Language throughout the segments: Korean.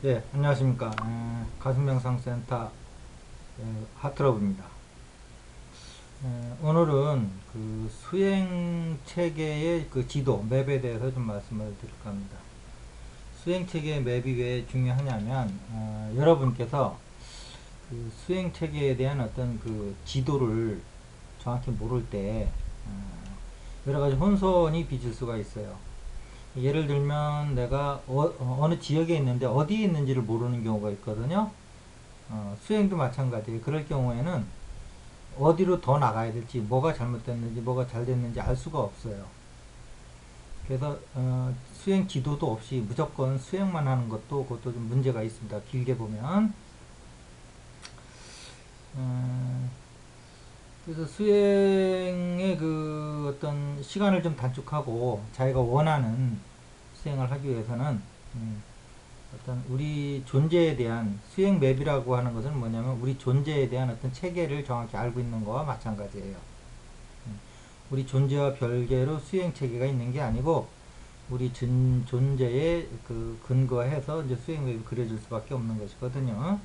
예, 안녕하십니까. 가슴명상센터 하트러브입니다. 오늘은 그 수행 체계의 그 지도, 맵에 대해서 좀 말씀을 드릴까 합니다. 수행 체계 맵이 왜 중요하냐면, 여러분께서 그 수행 체계에 대한 어떤 그 지도를 정확히 모를 때, 여러 가지 혼선이 빚을 수가 있어요. 예를 들면 내가 느 지역에 있는데 어디에 있는지를 모르는 경우가 있거든요. 수행도 마찬가지예요. 그럴 경우에는 어디로 더 나가야 될지, 뭐가 잘못됐는지, 뭐가 잘 됐는지 알 수가 없어요. 그래서 수행 지도도 없이 무조건 수행만 하는 것도 그것도 좀 문제가 있습니다. 길게 보면. 어, 그래서 수행의 그 어떤 시간을 좀 단축하고 자기가 원하는 수행을 하기 위해서는 어떤 우리 존재에 대한 수행 맵이라고 하는 것은 뭐냐면 우리 존재에 대한 어떤 체계를 정확히 알고 있는 거와 마찬가지예요. 우리 존재와 별개로 수행 체계가 있는 게 아니고 우리 존재에 그 근거해서 이제 수행 맵이 그려질 수밖에 없는 것이거든요.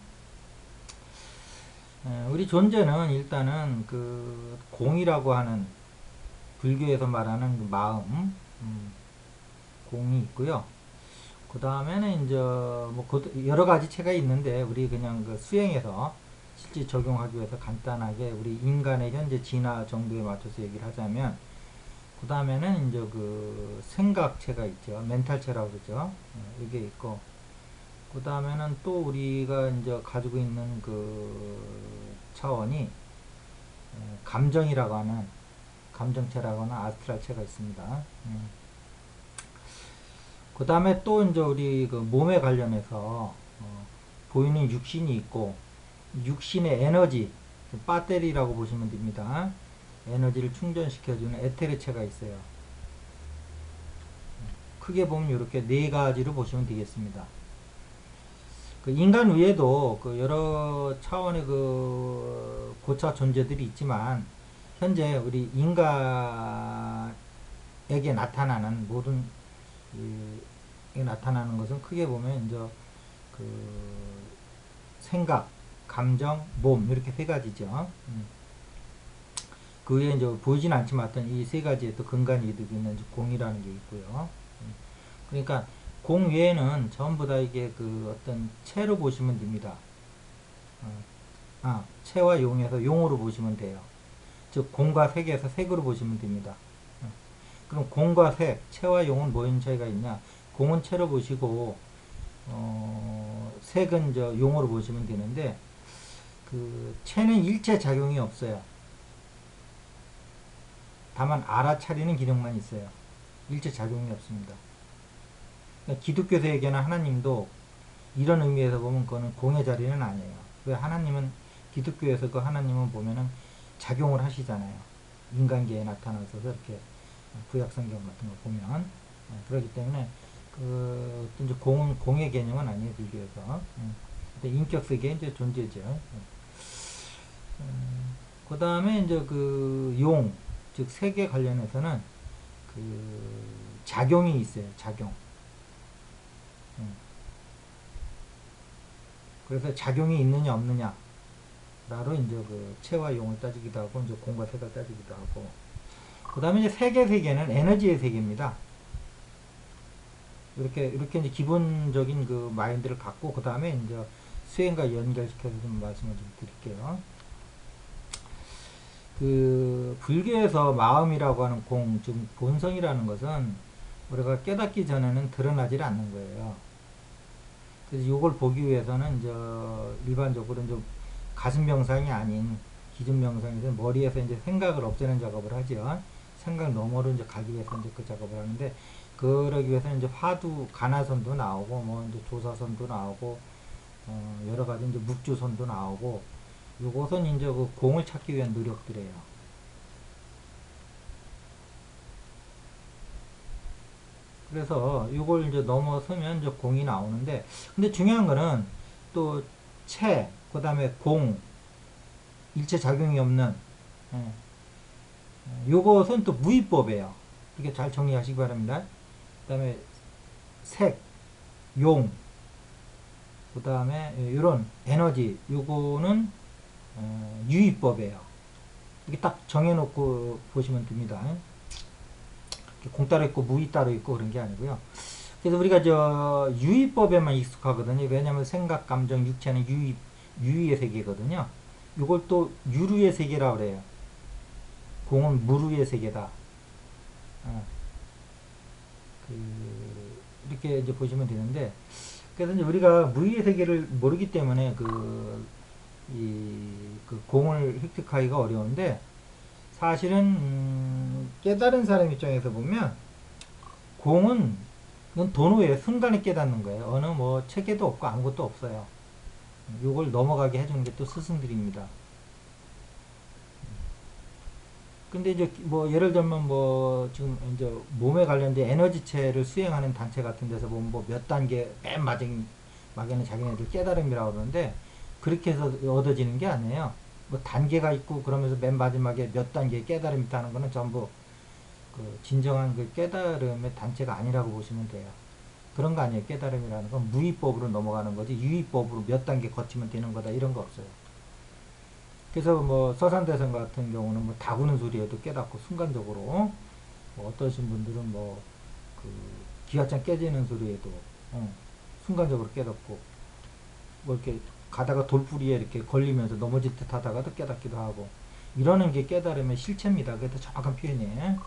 우리 존재는 일단은 그 공이라고 하는 불교에서 말하는 그 마음, 공이 있고요. 그 다음에는 이제 뭐 여러 가지 체가 있는데 우리 그냥 그 수행해서 실제 적용하기 위해서 간단하게 우리 인간의 현재 진화 정도에 맞춰서 얘기를 하자면 그 다음에는 이제 그 생각체가 있죠. 멘탈체라고 그러죠. 이게 있고 그 다음에는 또 우리가 이제 가지고 있는 그 차원이 감정이라고 하는 감정체라고 하는 아스트랄체가 있습니다. 그 다음에 또 이제 우리 그 몸에 관련해서 보이는 육신이 있고 육신의 에너지 배터리라고 보시면 됩니다. 에너지를 충전시켜주는 에테르체가 있어요. 크게 보면 이렇게 네 가지로 보시면 되겠습니다. 그 인간 외에도 그 여러 차원의 그 고차 존재들이 있지만 현재 우리 인간에게 나타나는 모든 나타나는 것은 크게 보면 이제 그 생각, 감정, 몸 이렇게 세 가지죠. 그 외에 이제 보이진 않지만 어떤 이 세 가지의 또 근간이 이득이 있는 공이라는 게 있고요. 그러니까 공 외에는 전부 다 이게 그 어떤 체로 보시면 됩니다. 체와 용에서 용으로 보시면 돼요. 즉 공과 색에서 색으로 보시면 됩니다. 그럼 공과 색, 체와 용은 뭐인 차이가 있냐? 공은 체로 보시고 색은 저 용어로 보시면 되는데 그 체는 일체 작용이 없어요. 다만 알아차리는 기능만 있어요. 일체 작용이 없습니다. 그러니까 기독교세계나 하나님도 이런 의미에서 보면 그거는 공의 자리는 아니에요. 왜 하나님은 기독교에서 그 하나님은 보면은 작용을 하시잖아요. 인간계에 나타나서 이렇게 구약성경 같은 거 보면 그렇기 때문에 그 이제 공은 공의 개념은 아니에요 불교에서. 인격 세계의 이제 존재죠. 그 다음에 이제 그 용, 즉 색에 관련해서는 그 작용이 있어요. 작용. 그래서 작용이 있느냐 없느냐 라로 이제 그 체와 용을 따지기도 하고 이제 공과 색을 따지기도 하고 그 다음에 이제 세계는 에너지의 세계입니다. 이렇게 이제 기본적인 그 마인드를 갖고 그 다음에 이제 수행과 연결시켜서 좀 말씀을 좀 드릴게요. 그 불교에서 마음이라고 하는 공, 즉 본성이라는 것은 우리가 깨닫기 전에는 드러나질 않는 거예요. 그래서 이걸 보기 위해서는 이제 일반적으로 이제 가슴 명상이 아닌 기준 명상에서 머리에서 이제 생각을 없애는 작업을 하죠. 생각 너머로 이제 가기 위해서 이제 그 작업을 하는데 그러기 위해서 이제 화두 가나선도 나오고 뭐 이제 조사선도 나오고 여러 가지 이제 묵주선도 나오고 요것은 이제 그 공을 찾기 위한 노력들이에요. 그래서 이걸 이제 넘어서면 이제 공이 나오는데 근데 중요한 거는 또 체, 그 다음에 공, 일체 작용이 없는 예, 요것은 또 무위법이에요. 이렇게 잘 정리하시기 바랍니다. 그 다음에 색, 용, 그 다음에 이런 에너지, 요거는 유의법이에요. 이렇게 딱 정해놓고 보시면 됩니다. 공 따로 있고 무의 따로 있고 그런 게 아니고요. 그래서 우리가 저 유의법에만 익숙하거든요. 왜냐하면 생각, 감정, 육체는 유의의 세계거든요. 이걸 또 유루의 세계라고 그래요. 공은 무루의 세계다. 이렇게 이제 보시면 되는데, 그래서 이제 우리가 무의의 세계를 모르기 때문에 그 공을 획득하기가 어려운데, 사실은 깨달은 사람 입장에서 보면 공은 이건 도노예요. 순간에 깨닫는 거예요. 어느 뭐 체계도 없고 아무것도 없어요. 이걸 넘어가게 해주는 게 또 스승들입니다. 근데 이제 뭐 예를 들면 뭐 지금 이제 몸에 관련된 에너지체를 수행하는 단체 같은 데서 보면 뭐 몇 단계 맨 마지막에는 자기네들 깨달음이라고 그러는데 그렇게 해서 얻어지는 게 아니에요. 뭐 단계가 있고 그러면서 맨 마지막에 몇 단계 깨달음이 있다는 거는 전부 그 진정한 그 깨달음의 단체가 아니라고 보시면 돼요. 그런 거 아니에요. 깨달음이라는 건 무의법으로 넘어가는 거지 유의법으로 몇 단계 거치면 되는 거다 이런 거 없어요. 그래서 뭐 서산대성 같은 경우는 뭐 다구는 소리에도 깨닫고 순간적으로 뭐 어떠신 분들은 뭐 그 기와장 깨지는 소리에도 순간적으로 깨닫고 뭐 이렇게 가다가 돌뿌리에 이렇게 걸리면서 넘어질 듯 하다가도 깨닫기도 하고 이러는 게 깨달음의 실체입니다. 그래도 정확한 표현이에요.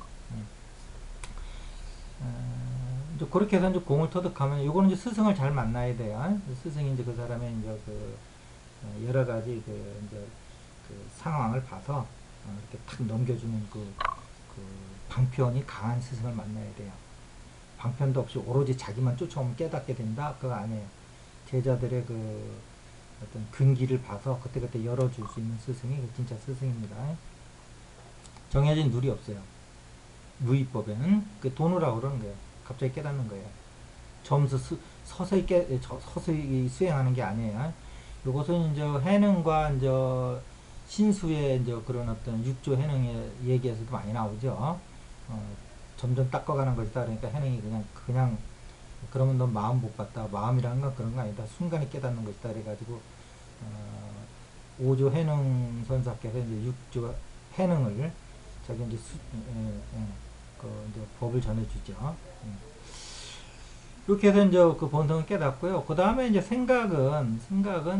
이제 그렇게 해서 이제 공을 터득하면 요거는 이제 스승을 잘 만나야 돼요. 스승이 이제 그 사람의 이제 그 여러 가지 이제 그 상황을 봐서 이렇게 탁 넘겨주는 그 방편이 강한 스승을 만나야 돼요. 방편도 없이 오로지 자기만 쫓아오면 깨닫게 된다? 그거 아니에요. 제자들의 그 어떤 근기를 봐서 그때그때 열어줄 수 있는 스승이 진짜 스승입니다. 정해진 룰이 없어요. 무의법에는 그 도누라고 그러는 거예요. 갑자기 깨닫는 거예요. 서서히 수행하는 게 아니에요. 이것은 이제 해능과 이제 신수의 이제 그런 어떤 육조 해능의 얘기에서도 많이 나오죠. 점점 닦아가는 것이다. 그러니까 해능이 그냥 그러면 넌 마음 못 봤다. 마음이라는 건 그런 거 아니다. 순간에 깨닫는 것이다. 그래가지고 오조 해능 선사께서 이제 육조 해능을 자기 이제 이제 법을 전해주죠. 이렇게 해서 이제 그 본성을 깨닫고요. 그 다음에 이제 생각은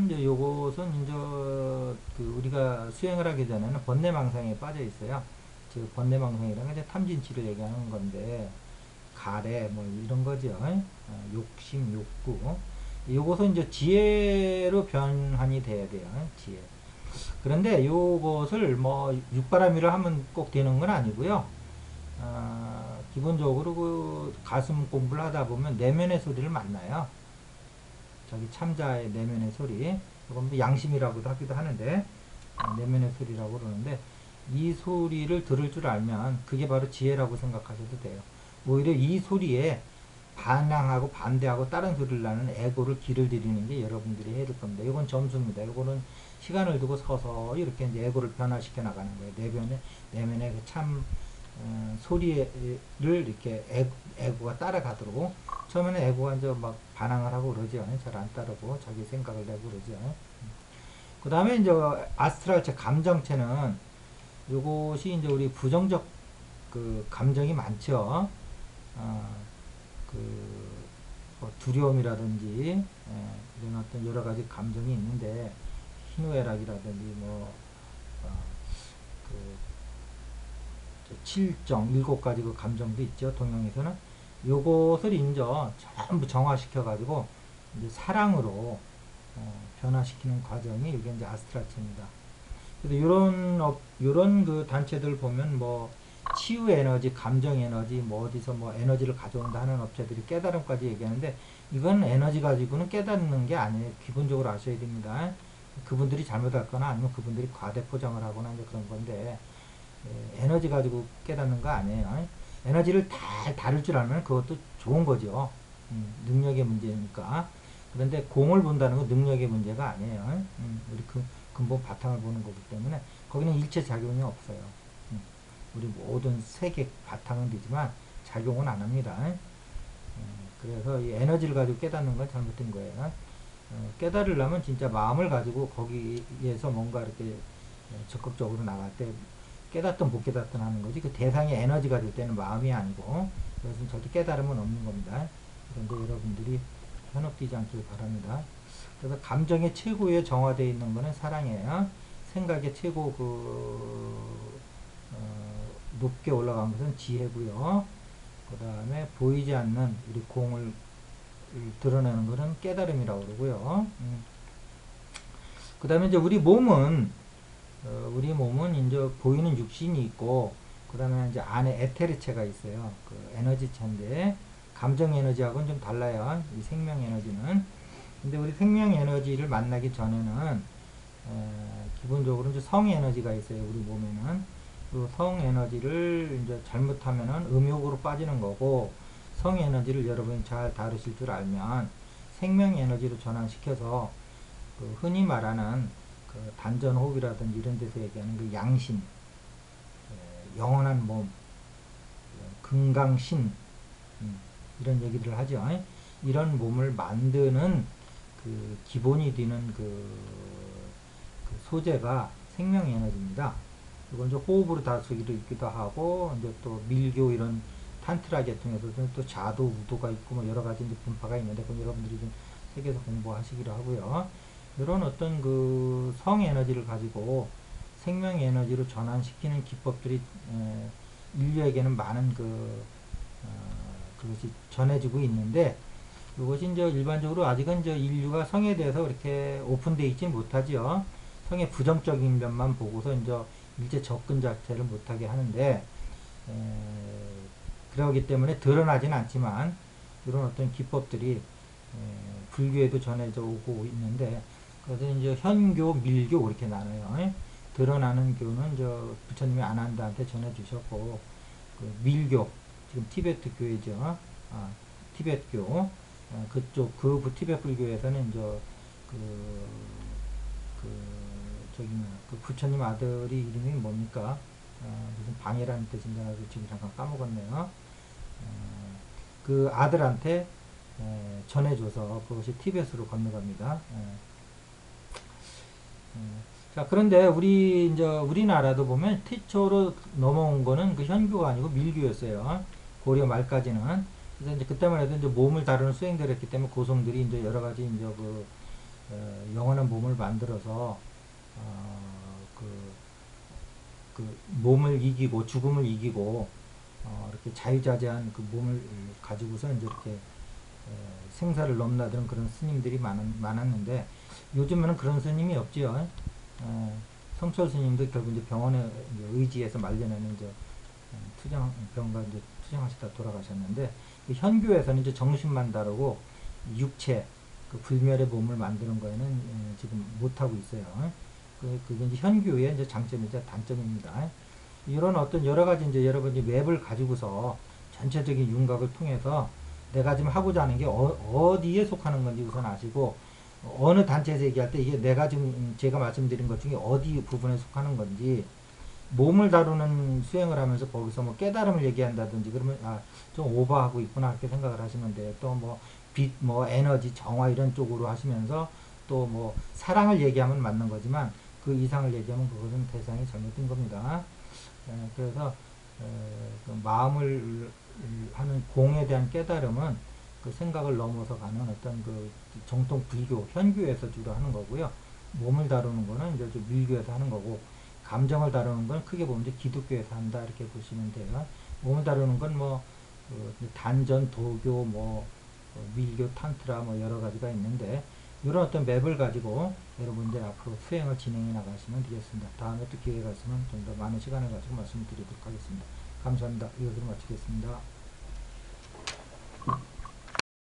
이제 요것은 이제 그 우리가 수행을 하기 전에는 번뇌망상에 빠져 있어요. 즉 번뇌망상이라는 게 이제 탐진치를 얘기하는 건데 가래 뭐 이런 거죠. 욕심, 욕구. 요것은 이제 지혜로 변환이 돼야 돼요. 지혜. 그런데 요것을 뭐 육바라밀을 하면 꼭 되는 건 아니고요. 기본적으로 그 가슴 공부를 하다 보면 내면의 소리를 만나요. 자기 참자의 내면의 소리. 이건 뭐 양심이라고도 하기도 하는데 내면의 소리라고 그러는데 이 소리를 들을 줄 알면 그게 바로 지혜라고 생각하셔도 돼요. 오히려 이 소리에 반항하고 반대하고 다른 소리를 나는 에고를 길을 들이는 게 여러분들이 해야 될 겁니다. 이건 점수입니다. 이거는 시간을 두고 서서 이렇게 이제 에고를 변화시켜 나가는 거예요. 내면의 그 참 소리를 이렇게 에고가 따라가도록. 처음에는 에고가 이제 막 반항을 하고 그러죠. 잘 안 따르고 자기 생각을 내고 그러죠. 그 다음에 이제 아스트랄체 감정체는 요것이 이제 우리 부정적 그 감정이 많죠. 뭐 두려움이라든지 이런 어떤 여러 가지 감정이 있는데 희노애락이라든지 칠정, 7가지 그 감정도 있죠. 동양에서는. 요것을 이제 전부 정화시켜 가지고 이제 사랑으로 변화시키는 과정이 이게 이제 아스트랄체입니다. 그래서 요런 그 단체들 보면 뭐 치유 에너지, 감정 에너지, 뭐 어디서 뭐 에너지를 가져온다 하는 업체들이 깨달음까지 얘기하는데 이건 에너지 가지고는 깨닫는 게 아니에요. 기본적으로 아셔야 됩니다. 그분들이 잘못했거나 아니면 그분들이 과대 포장을 하거나 이제 그런 건데 에너지 가지고 깨닫는 거 아니에요. 에너지를 다 다룰 줄 알면 그것도 좋은 거죠. 능력의 문제니까. 그런데 공을 본다는 건 능력의 문제가 아니에요. 우리 근본 바탕을 보는 거기 때문에 거기는 일체 작용이 없어요. 우리 모든 세계 바탕은 되지만 작용은 안 합니다. 그래서 이 에너지를 가지고 깨닫는 건 잘못된 거예요. 깨달으려면 진짜 마음을 가지고 거기에서 뭔가 이렇게 적극적으로 나갈 때 깨닫든 못 깨닫든 하는 거지, 그 대상의 에너지가 될 때는 마음이 아니고, 그것은 절대 깨달음은 없는 겁니다. 그런데 여러분들이 현혹되지 않길 바랍니다. 그래서 감정의 최고에 정화되어 있는 것은 사랑이에요. 생각의 최고 높게 올라간 것은 지혜고요. 그 다음에 보이지 않는 우리 공을 드러내는 것은 깨달음이라고 그러고요. 그 다음에 이제 우리 몸은 이제 보이는 육신이 있고, 그 다음에 이제 안에 에테르체가 있어요. 그 에너지체인데, 감정 에너지하고는 좀 달라요. 이 생명 에너지는. 근데 우리 생명 에너지를 만나기 전에는, 기본적으로 이제 성 에너지가 있어요. 우리 몸에는. 그 성 에너지를 이제 잘못하면은 음욕으로 빠지는 거고, 성 에너지를 여러분이 잘 다루실 줄 알면 생명 에너지로 전환시켜서 그 흔히 말하는 그 단전호흡이라든지 이런 데서 얘기하는 그 양신, 영원한 몸, 금강신, 이런 얘기들을 하죠. 이런 몸을 만드는 그 기본이 되는 그 소재가 생명 에너지입니다. 이건 이제 호흡으로 다스리기도 있기도 하고, 이제 또 밀교 이런 탄트라 계통에서도 또 자도, 우도가 있고 뭐 여러 가지 이제 분파가 있는데, 그건 여러분들이 좀 책에서 공부하시기로 하고요. 이런 어떤 그 성 에너지를 가지고 생명 에너지로 전환시키는 기법들이 인류에게는 많은 그것이 전해지고 있는데, 이것이 이제 일반적으로 아직은 이제 인류가 성에 대해서 그렇게 오픈되어 있지 못하지요. 성의 부정적인 면만 보고서 이제 일제 접근 자체를 못하게 하는데, 그러기 때문에 드러나진 않지만 이런 어떤 기법들이 불교에도 전해져 오고 있는데, 그래서 이제 현교, 밀교 이렇게 나눠요. 드러나는 교는 저 부처님이 아난다한테 전해주셨고, 그 밀교, 지금 티베트 교회죠. 티베트교. 그쪽, 티베트 불교에서는 이제 그, 그 부처님 아들이 이름이 뭡니까? 무슨 방해라는 뜻인데 지금 잠깐 까먹었네요. 그 아들한테 전해줘서 그것이 티베트로 건너갑니다. 자, 그런데 이제 우리나라도 보면 태초로 넘어온 거는 그 현교가 아니고 밀교였어요. 고려 말까지는. 그래서 이제 그때만 해도 이제 몸을 다루는 수행들을 했기 때문에 고성들이 이제 여러 가지 이제 영원한 몸을 만들어서 몸을 이기고 죽음을 이기고 이렇게 자유자재한 그 몸을 가지고서 이제 이렇게 생사를 넘나드는 그런 스님들이 많았는데, 요즘에는 그런 스님이 없지요. 성철 스님도 결국 이제 병원에 의지해서 말년에는 이제 병가 이제 투정하시다 돌아가셨는데, 그 현교에서는 이제 정신만 다루고 육체, 그 불멸의 몸을 만드는 거에는 지금 못하고 있어요. 그게 이제 현교의 이제 장점이자 단점입니다. 이런 어떤 여러 가지 이제 여러분이 맵을 가지고서 전체적인 윤곽을 통해서 내가 지금 하고자 하는 게 어디에 속하는 건지 우선 아시고, 어느 단체에서 얘기할 때 이게 내가 지금 제가 말씀드린 것 중에 어디 부분에 속하는 건지, 몸을 다루는 수행을 하면서 거기서 뭐 깨달음을 얘기한다든지 그러면 좀 오버하고 있구나 그렇게 생각을 하시면 돼요. 또 뭐 빛, 뭐 에너지, 정화 이런 쪽으로 하시면서 또 뭐 사랑을 얘기하면 맞는 거지만 그 이상을 얘기하면 그것은 대상이 잘못된 겁니다. 그래서 그 마음을 하는 공에 대한 깨달음은 그 생각을 넘어서 가는 어떤 그 정통 불교, 현교에서 주로 하는 거고요. 몸을 다루는 거는 이제 좀 밀교에서 하는 거고, 감정을 다루는 건 크게 보면 이제 기독교에서 한다 이렇게 보시면 돼요. 몸을 다루는 건 뭐 단전, 도교, 밀교, 탄트라 뭐 여러 가지가 있는데, 이런 어떤 맵을 가지고 여러분들 앞으로 수행을 진행해 나가시면 되겠습니다. 다음에 또 기회가 있으면 좀 더 많은 시간을 가지고 말씀드리도록 하겠습니다. 감사합니다. 이것으로 마치겠습니다.